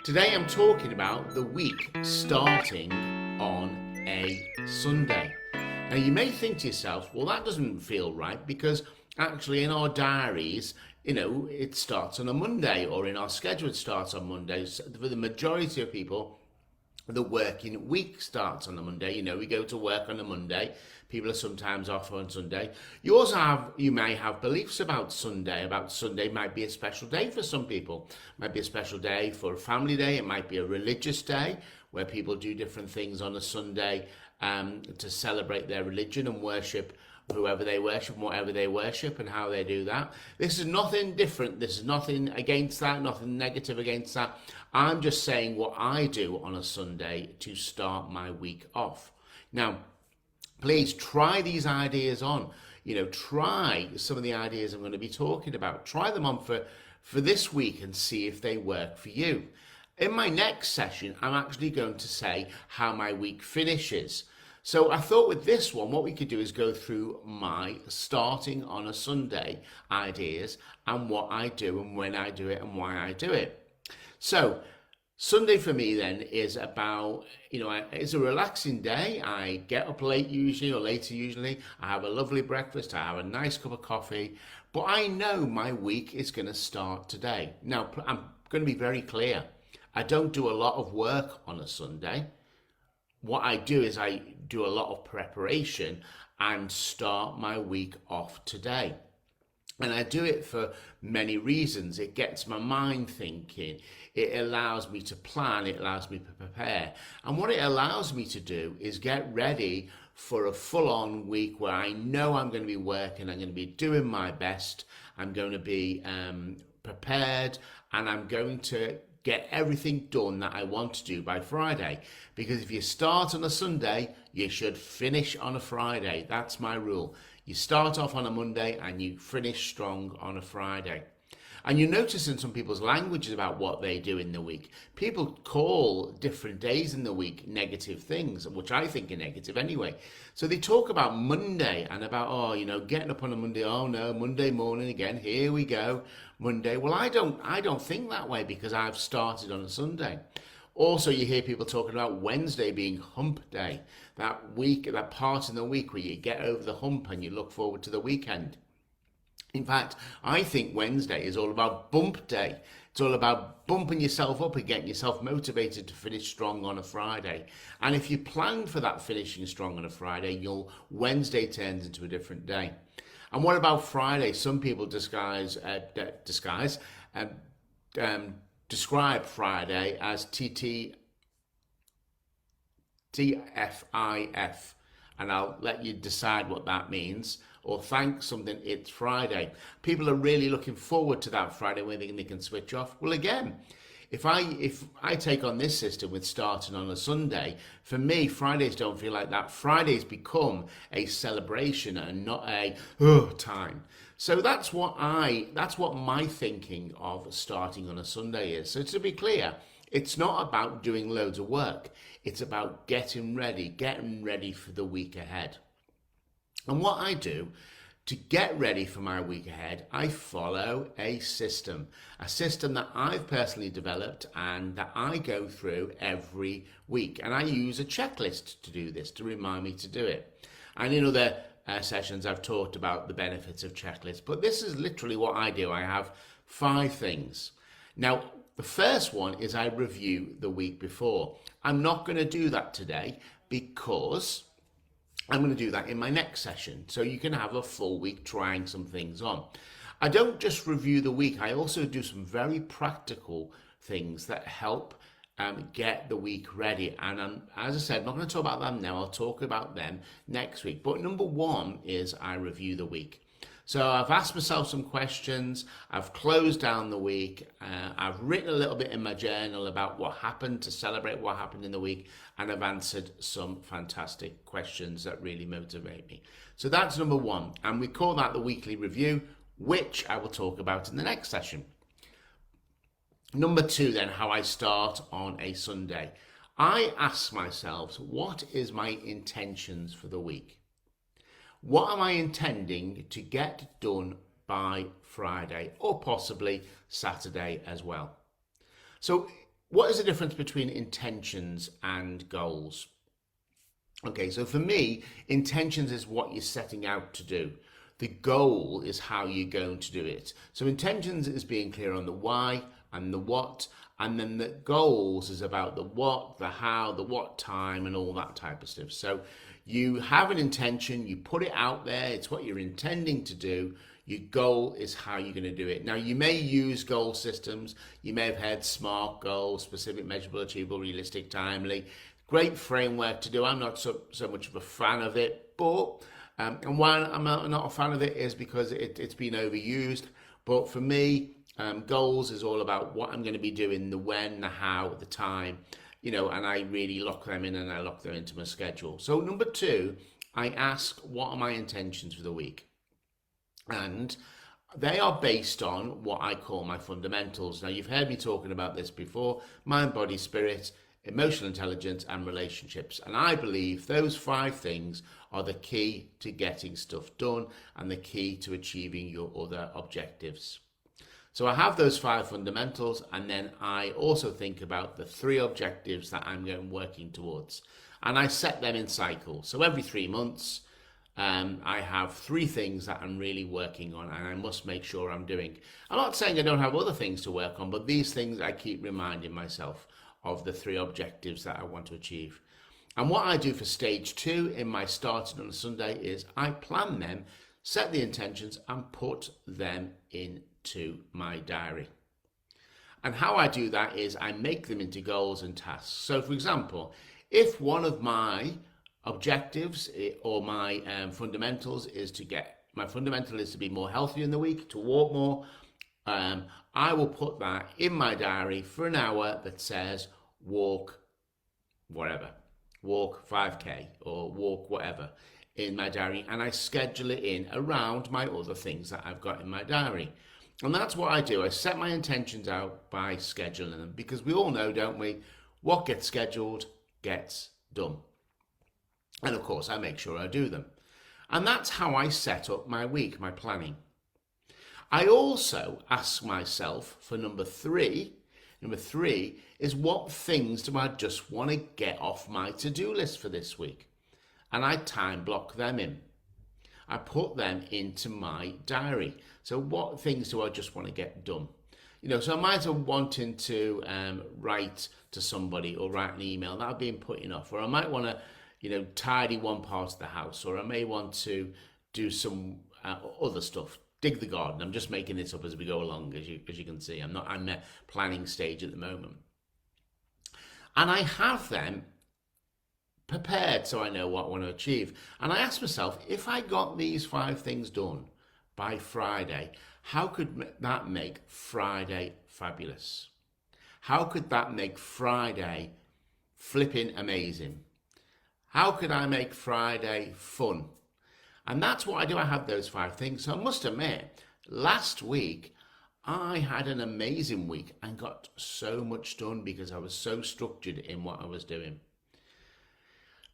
Today I'm talking about the week starting on a Sunday. Now you may think to yourself, well, that doesn't feel right because actually in our diaries, it starts on a Monday, or in our schedule it starts on Mondays. For the majority of people, the working week starts on a Monday. We go to work on a Monday. People are sometimes off on Sunday. You may have beliefs about Sunday. About Sunday might be a special day for some people. It might be a special day for a family day. It might be a religious day where people do different things on a Sunday to celebrate their religion and worship whoever they worship, whatever they worship, and how they do that. This is nothing different. This is nothing against that, nothing negative against that. I'm just saying what I do on a Sunday to start my week off. Now, please try these ideas on. Try some of the ideas I'm going to be talking about. Try them on for this week and see if they work for you. In my next session, I'm actually going to say how my week finishes. So I thought with this one, what we could do is go through my starting on a Sunday ideas and what I do and when I do it and why I do it. So Sunday for me then is about, it's a relaxing day. I get up late usually, or later usually. I have a lovely breakfast. I have a nice cup of coffee. But I know my week is going to start today. Now, I'm going to be very clear. I don't do a lot of work on a Sunday. What I do is I do a lot of preparation and start my week off today. And I do it for many reasons. It gets my mind thinking. It allows me to plan. It allows me to prepare. And what it allows me to do is get ready for a full-on week where I know I'm going to be working. I'm going to be doing my best. I'm going to be prepared, and I'm going to get everything done that I want to do by Friday. Because if you start on a Sunday, you should finish on a Friday. That's my rule. You start off on a Monday and you finish strong on a Friday. And you notice in some people's languages about what they do in the week. People call different days in the week negative things, which I think are negative anyway. So they talk about Monday and about, getting up on a Monday. Oh no, Monday morning again. Here we go, Monday. Well, I don't think that way because I've started on a Sunday. Also, you hear people talking about Wednesday being hump day. That part in the week where you get over the hump and you look forward to the weekend. In fact, I think Wednesday is all about bump day. It's all about bumping yourself up and getting yourself motivated to finish strong on a Friday. And if you plan for that finishing strong on a Friday, Wednesday turns into a different day. And what about Friday? Some people describe Friday as TFIF, and I'll let you decide what that means. Or thank something, it's Friday. People are really looking forward to that Friday when they can switch off. Well, again, if I take on this system with starting on a Sunday, for me, Fridays don't feel like that. Fridays become a celebration and not a time. So that's what my thinking of starting on a Sunday is. So to be clear, it's not about doing loads of work. It's about getting ready for the week ahead. And what I do to get ready for my week ahead, I follow a system that I've personally developed and that I go through every week. And I use a checklist to do this, to remind me to do it. And in other sessions, I've talked about the benefits of checklists, but this is literally what I do. I have 5 things. Now, the first one is I review the week before. I'm not going to do that today because I'm going to do that in my next session, so you can have a full week trying some things on. I don't just review the week, I also do some very practical things that help get the week ready. And as I said, I'm not going to talk about them now, I'll talk about them next week. But number 1 is I review the week. So I've asked myself some questions, I've closed down the week, I've written a little bit in my journal about what happened to celebrate what happened in the week, and I've answered some fantastic questions that really motivate me. So that's number 1, and we call that the weekly review, which I will talk about in the next session. Number 2 then, how I start on a Sunday. I ask myself, what is my intentions for the week? What am I intending to get done by Friday, or possibly Saturday as well? So what is the difference between intentions and goals? Okay, so for me, intentions is what you're setting out to do. The goal is how you're going to do it. So intentions is being clear on the why and the what, and then the goals is about the what, the how, the what time, and all that type of stuff. So you have an intention, you put it out there, it's what you're intending to do. Your goal is how you're going to do it. Now, you may use goal systems. You may have had SMART goals: specific, measurable, achievable, realistic, timely. Great framework to do. I'm not so much of a fan of it, but and why I'm not a fan of it is because it's been overused. But for me, goals is all about what I'm going to be doing, the when, the how, the time, and I really lock them in and I lock them into my schedule. So number 2, I ask, what are my intentions for the week? And they are based on what I call my fundamentals. Now, you've heard me talking about this before: mind, body, spirit, emotional intelligence, and relationships. And I believe those 5 things are the key to getting stuff done and the key to achieving your other objectives. So I have those 5 fundamentals, and then I also think about the 3 objectives that I'm working towards. And I set them in cycles. So every 3 months, I have 3 things that I'm really working on, and I must make sure I'm doing. I'm not saying I don't have other things to work on, but these things I keep reminding myself of the 3 objectives that I want to achieve. And what I do for stage 2 in my starting on a Sunday is I plan them, set the intentions, and put them into my diary. And how I do that is I make them into goals and tasks. So, for example, if one of my objectives or my fundamentals is my fundamental is to be more healthy in the week, to walk more, I will put that in my diary for an hour that says walk whatever, walk 5k or walk whatever in my diary, and I schedule it in around my other things that I've got in my diary. And that's what I do. I set my intentions out by scheduling them, because we all know, don't we, what gets scheduled gets done. And of course, I make sure I do them. And that's how I set up my week, my planning. I also ask myself for number 3. Number 3 is, what things do I just want to get off my to-do list for this week? And I time block them in. I put them into my diary. So what things do I just want to get done? So I might have wanting to write to somebody or write an email that I've been putting off, or I might want to tidy one part of the house, or I may want to do some other stuff, dig the garden. I'm just making this up as we go along, as you can see. I'm in the planning stage at the moment. And I have them prepared so I know what I want to achieve. And I ask myself, if I got these 5 things done by Friday, how could that make Friday fabulous? How could that make Friday flipping amazing? How could I make Friday fun? And that's what I do. I have those 5 things. So I must admit, last week, I had an amazing week and got so much done because I was so structured in what I was doing.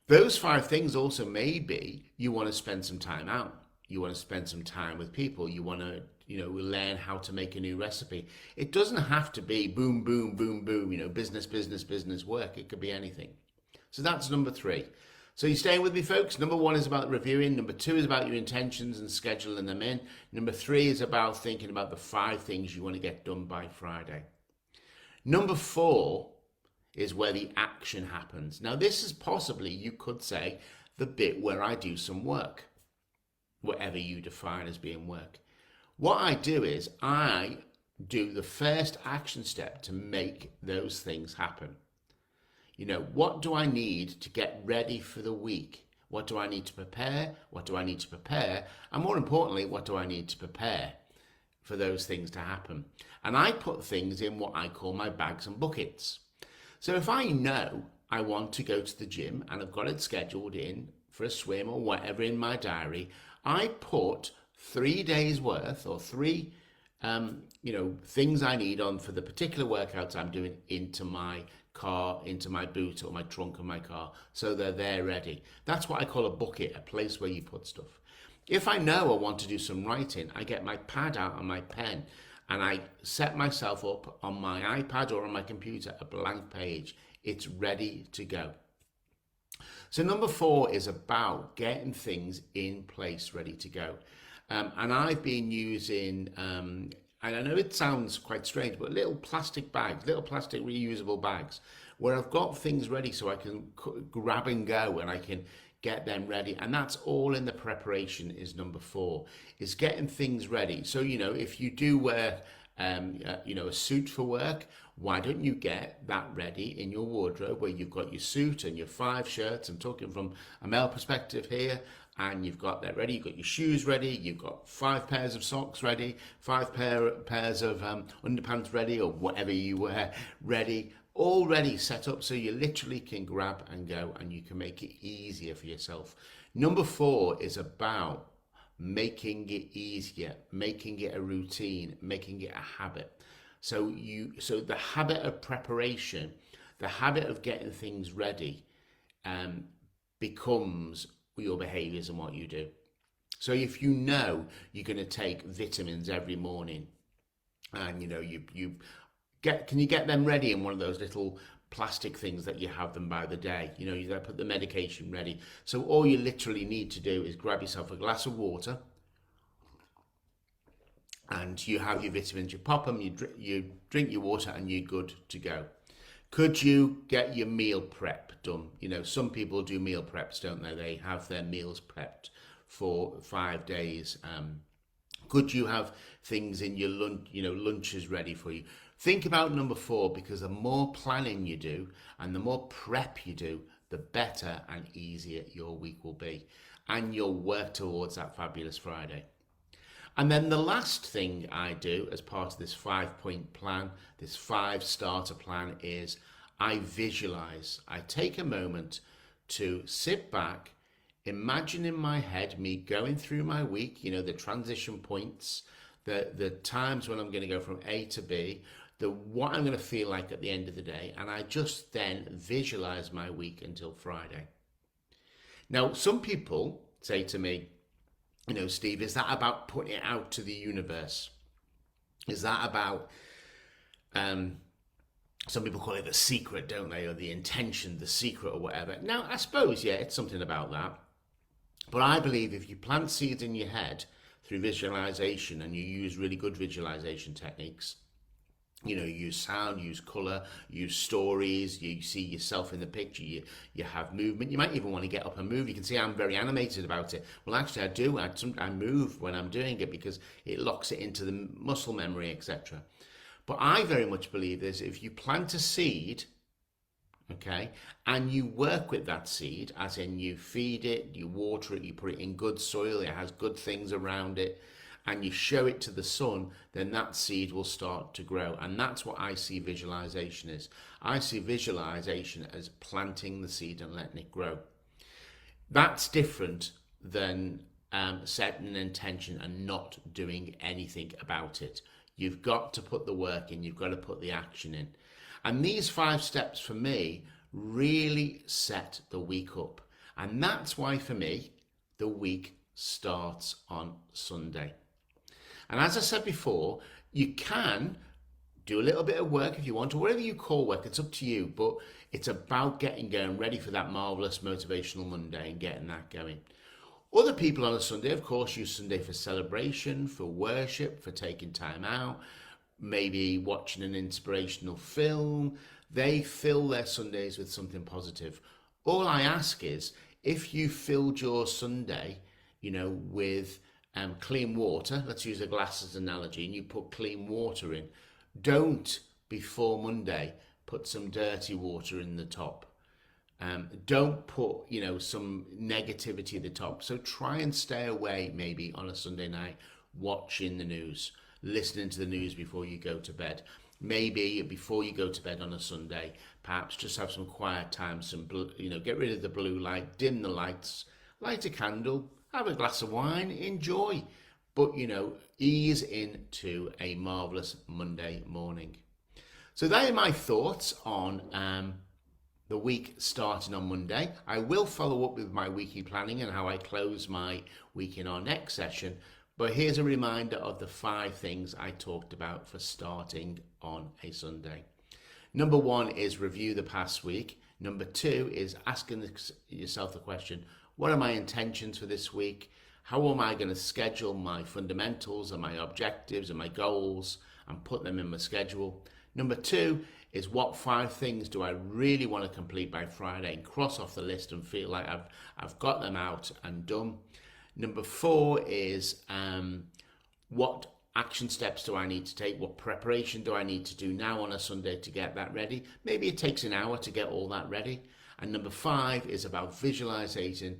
Those 5 things also may be, you want to spend some time out. You want to spend some time with people. You want to, learn how to make a new recipe. It doesn't have to be boom, boom, boom, boom, business, business, business work. It could be anything. So that's number 3. So you're staying with me, folks? Number 1 is about reviewing. Number 2 is about your intentions and scheduling them in. Number 3 is about thinking about the 5 things you want to get done by Friday. Number 4 is where the action happens. Now, this is possibly, you could say, the bit where I do some work, whatever you define as being work. What I do is I do the first action step to make those things happen. What do I need to get ready for the week? What do I need to prepare? What do I need to prepare? And more importantly, what do I need to prepare for those things to happen? And I put things in what I call my bags and buckets. So if I know I want to go to the gym and I've got it scheduled in for a swim or whatever in my diary, I put 3 days worth or 3 things I need on for the particular workouts I'm doing into my car, into my boot or my trunk of my car, so they're there ready. That's what I call a bucket, a place where you put stuff. If I know I want to do some writing, I get my pad out and my pen, and I set myself up on my iPad or on my computer a blank page. It's ready to go. So number 4 is about getting things in place, ready to go. And I've been using, and I know it sounds quite strange, but little plastic bags, little plastic reusable bags, where I've got things ready so I can grab and go and I can get them ready. And that's all in the preparation is number 4, is getting things ready. So, if you do wear, a suit for work, why don't you get that ready in your wardrobe where you've got your suit and your 5 shirts? I'm talking from a male perspective here. And you've got that ready, you've got your shoes ready, you've got 5 pairs of socks ready, 5 pairs of underpants ready, or whatever you wear ready, all ready, set up so you literally can grab and go and you can make it easier for yourself. Number 4 is about making it easier, making it a routine, making it a habit. So the habit of preparation, the habit of getting things ready becomes your behaviors and what you do. So if you know you're going to take vitamins every morning, and can you get them ready in one of those little plastic things that you have them by the day? You got to put the medication ready. So all you literally need to do is grab yourself a glass of water, and you have your vitamins. You pop them, you drink your water, and you're good to go. Could you get your meal prep done? Some people do meal preps, don't they? They have their meals prepped for 5 days. Could you have things in your lunches ready for you? Think about number 4, because the more planning you do and the more prep you do, the better and easier your week will be. And you'll work towards that fabulous Friday. And then the last thing I do as part of this 5-point plan, this 5 starter plan, is I visualize. I take a moment to sit back, imagine in my head me going through my week, the transition points, the times when I'm going to go from A to B, what I'm going to feel like at the end of the day, and I just then visualize my week until Friday. Now, some people say to me, Steve, is that about putting it out to the universe? Is that about, some people call it the secret, don't they? Or the intention, the secret, or whatever. Now, I suppose, yeah, it's something about that. But I believe if you plant seeds in your head through visualization, and you use really good visualization techniques, use sound, use color, use stories, you see yourself in the picture, you have movement. You might even want to get up and move. You can see I'm very animated about it. Well, actually I do. I move when I'm doing it because it locks it into the muscle memory, etc. But I very much believe this: if you plant a seed, okay, and you work with that seed, as in you feed it, you water it, you put it in good soil, it has good things around it, and you show it to the sun, then that seed will start to grow. And that's what I see visualization is. I see visualization as planting the seed and letting it grow. That's different than setting an intention and not doing anything about it. You've got to put the work in, you've got to put the action in. And these 5 steps for me really set the week up. And that's why for me, the week starts on Sunday. And as I said before, you can do a little bit of work if you want, or whatever you call work, it's up to you. But it's about getting going, ready for that marvelous motivational Monday and getting that going. Other people on a Sunday, of course, use Sunday for celebration, for worship, for taking time out, maybe watching an inspirational film. They fill their Sundays with something positive. All I ask is, if you filled your Sunday, with clean water, let's use a glass as an analogy, and you put clean water in, don't, before Monday, put some dirty water in the top. Don't put, some negativity at the top. So try and stay away maybe on a Sunday night, watching the news, listening to the news before you go to bed. Maybe before you go to bed on a Sunday, perhaps just have some quiet time, get rid of the blue light, dim the lights, light a candle, have a glass of wine, enjoy. But, ease into a marvelous Monday morning. So they are my thoughts on the week starting on Monday. I will follow up with my weekly planning and how I close my week in our next session. But here's a reminder of the 5 things I talked about for starting on a Sunday. Number 1 is review the past week. Number 2 is asking yourself the question, what are my intentions for this week? How am I going to schedule my fundamentals and my objectives and my goals and put them in my schedule? Number 2 is what 5 things do I really want to complete by Friday and cross off the list and feel like I've got them out and done. Number 4 is what action steps do I need to take? What preparation do I need to do now on a Sunday to get that ready? Maybe it takes an hour to get all that ready. And number 5 is about visualizing,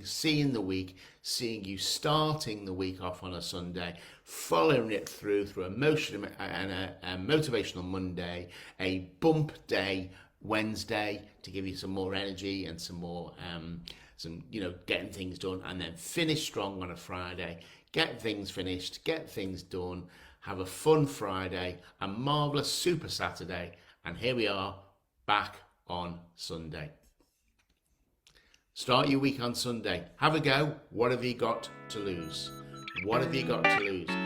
seeing the week, seeing you starting the week off on a Sunday, following it through a motivational Monday, a bump day Wednesday to give you some more energy and some more, getting things done, and then finish strong on a Friday. Get things finished, get things done, have a fun Friday, a marvellous Super Saturday, and here we are back on Sunday. Start your week on Sunday. Have a go. What have you got to lose? What have you got to lose?